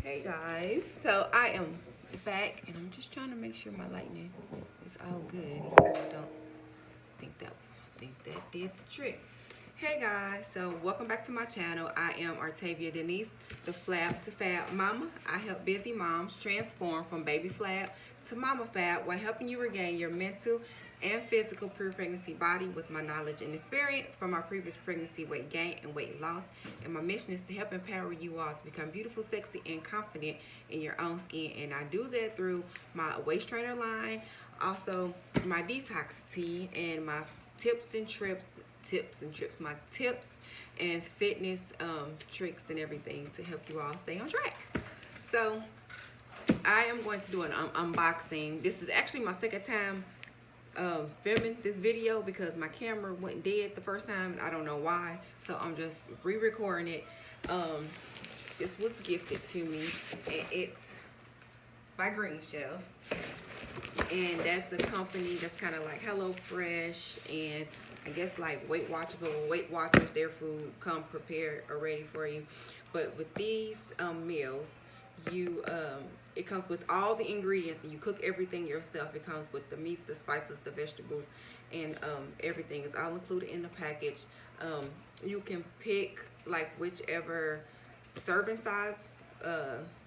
Hey guys, so I am back and I'm just trying to make sure my lightning is all good. I don't think that did the trick. Hey guys, so welcome back to my channel. I am Artavia Denise, the Flabtwofab mama. I help busy moms transform from baby flab to mama fab while helping you regain your mental and physical pre-pregnancy body with my knowledge and experience from my previous pregnancy weight gain and weight loss. And my mission is to help empower you all to become beautiful, sexy, and confident in your own skin. And I do that through my waist trainer line, also my detox tea, and my tips and trips, my tips and fitness tricks and everything to help you all stay on track. So I am going to do an unboxing. This is actually my second time filming this video because my camera went dead the first time and I don't know why, so I'm just re-recording it. This was gifted to me and it's by Green Chef, and that's a company that's kind of like HelloFresh and I guess like Weight Watchers, but Weight Watchers, their food come prepared already for you. But with these meals, you it comes with all the ingredients and you cook everything yourself. It comes with the meat, the spices, the vegetables, and everything is all included in the package. You can pick like whichever serving size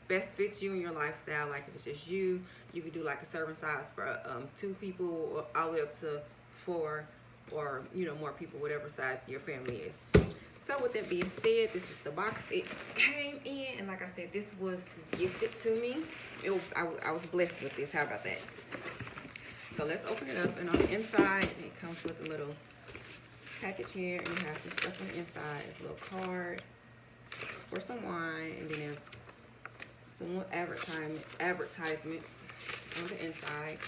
best fits you and your lifestyle. Like if it's just you can do like a serving size for 2 people or all the way up to 4, or more people, whatever size your family is. So with that being said, this is the box it came in, and like I said, this was gifted to me. I was blessed with this. How about that? So let's open it up, and on the inside it comes with a little package here, and it has some stuff on the inside. It's a little card for some wine, and then there's some advertisements on the inside.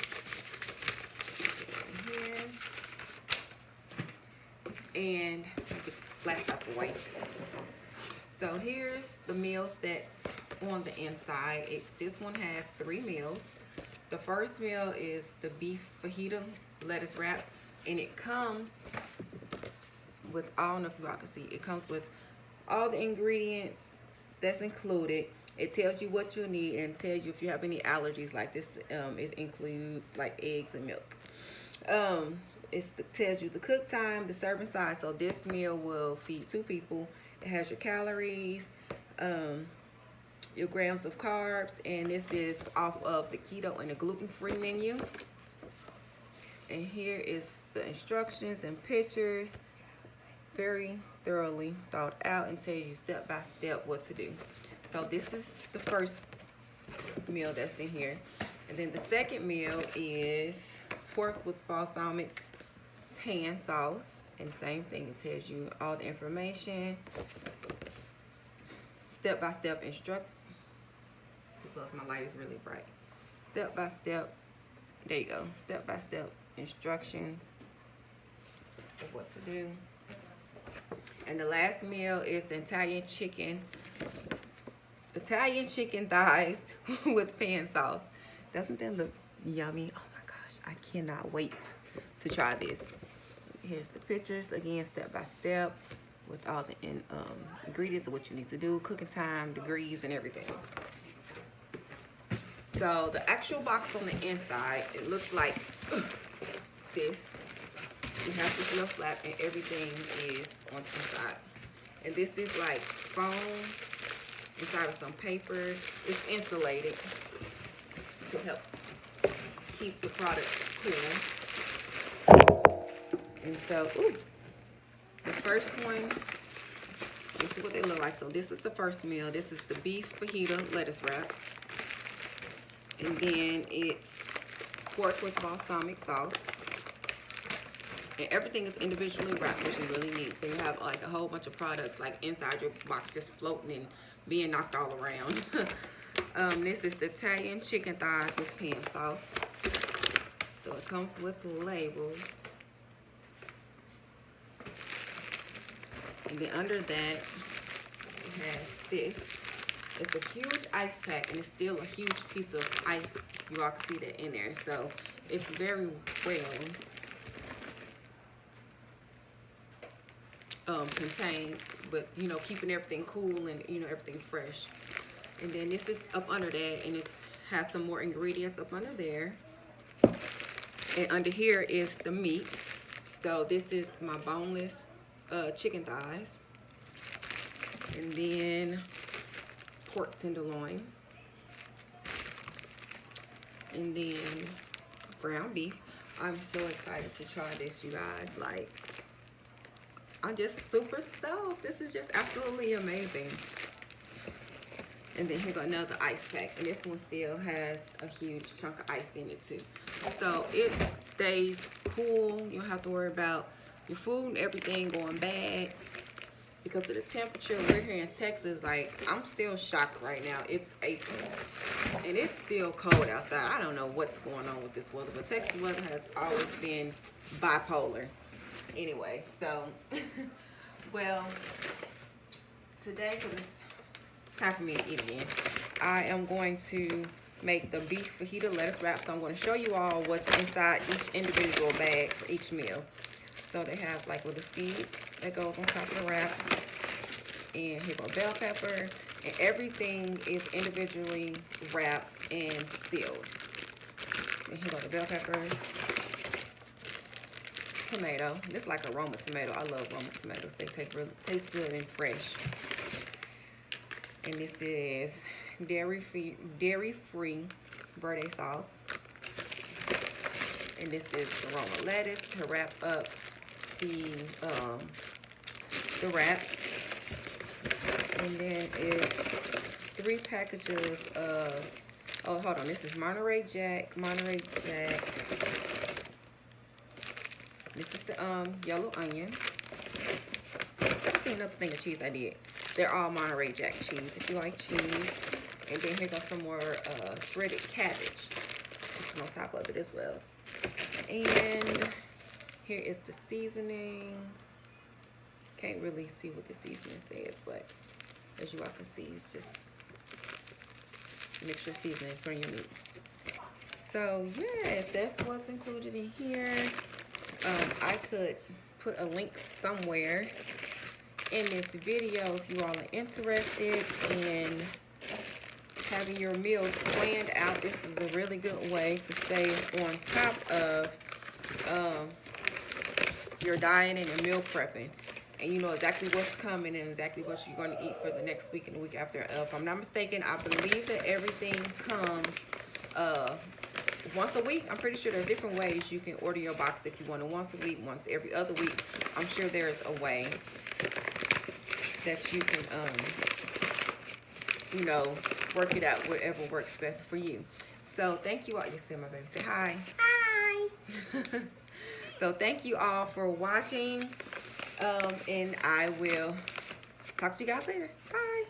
Here. And get this flat out the way. So here's the meals that's on the inside. This one has 3 meals. The first meal is the beef fajita lettuce wrap, and it comes with, I don't know if you all can see, it comes with all the ingredients that's included. It tells you what you need and tells you if you have any allergies like this. It includes like eggs and milk. It tells you the cook time, the serving size. So this meal will feed 2 people. It has your calories, your grams of carbs, and this is off of the keto and the gluten-free menu. And here is the instructions and pictures, very thoroughly thought out, and tells you step by step what to do. So this is the first meal that's in here. And then the second meal is pork with balsamic pan sauce, and the same thing. It tells you all the information, step-by-step instruct. Too close, my light is really bright. Step-by-step, there you go, step-by-step instructions of what to do. And the last meal is the Italian chicken thighs with pan sauce. Doesn't that look yummy? Oh my gosh, I cannot wait to try this. Here's the pictures again, step by step, with all the ingredients of what you need to do, cooking time, degrees, and everything. So the actual box on the inside, it looks like this. You have this little flap, and everything is on the inside. And this is like foam inside of some paper. It's insulated to help keep the product cool. And so, the first one, this is what they look like. So this is the first meal. This is the beef fajita lettuce wrap. And then it's pork with balsamic sauce. And everything is individually wrapped, which you really need. So you have like a whole bunch of products like inside your box just floating and being knocked all around. This is the Italian chicken thighs with pan sauce. So it comes with labels. And then under that, it has this. It's a huge ice pack, and it's still a huge piece of ice. You all can see that in there. So it's very well contained, but keeping everything cool and everything fresh. And then this is up under that, and it has some more ingredients up under there. And under here is the meat. So this is my boneless chicken thighs. And then pork tenderloins. And then ground beef. I'm so excited to try this, you guys. Like, I'm just super stoked. This is just absolutely amazing. And then here go another ice pack. And this one still has a huge chunk of ice in it too. So it stays cool. You don't have to worry about your food and everything going bad because of the temperature. We're here in Texas. Like, I'm still shocked right now. It's April and it's still cold outside. I don't know what's going on with this weather, but Texas weather has always been bipolar. Anyway, so well, today, because it's time for me to eat again, I am going to make the beef fajita lettuce wrap. So I'm going to show you all what's inside each individual bag for each meal. So they have like little seeds that goes on top of the wrap, and here go bell pepper, and everything is individually wrapped and sealed. And here go the bell peppers, tomato. This is like a Roma tomato. I love Roma tomatoes. They taste good and fresh. And this is dairy-free verde sauce. And this is the Roma lettuce to wrap up the wraps. And then it's 3 packages of, oh, hold on, this is Monterey Jack. This is the yellow onion. Let's see another thing of cheese I did. They're all Monterey Jack cheese if you like cheese. And then here goes some more shredded cabbage to put on top of it as well. And here is the seasonings. Can't really see what the seasoning says, but as you all can see, it's just mixture seasoning for your meat. So yes, that's what's included in here. I could put a link somewhere in this video if you all are interested in having your meals planned out. This is a really good way to stay on top of your diet and your meal prepping, and you know exactly what's coming and exactly what you're going to eat for the next week and the week after. If I'm not mistaken, I believe that everything comes once a week. I'm pretty sure there's different ways you can order your box if you want it once a week, once every other week. I'm sure there's a way that you can you know, work it out, whatever works best for you. So thank you all. You see my baby, say hi. Hi. So thank you all for watching, and I will talk to you guys later. Bye.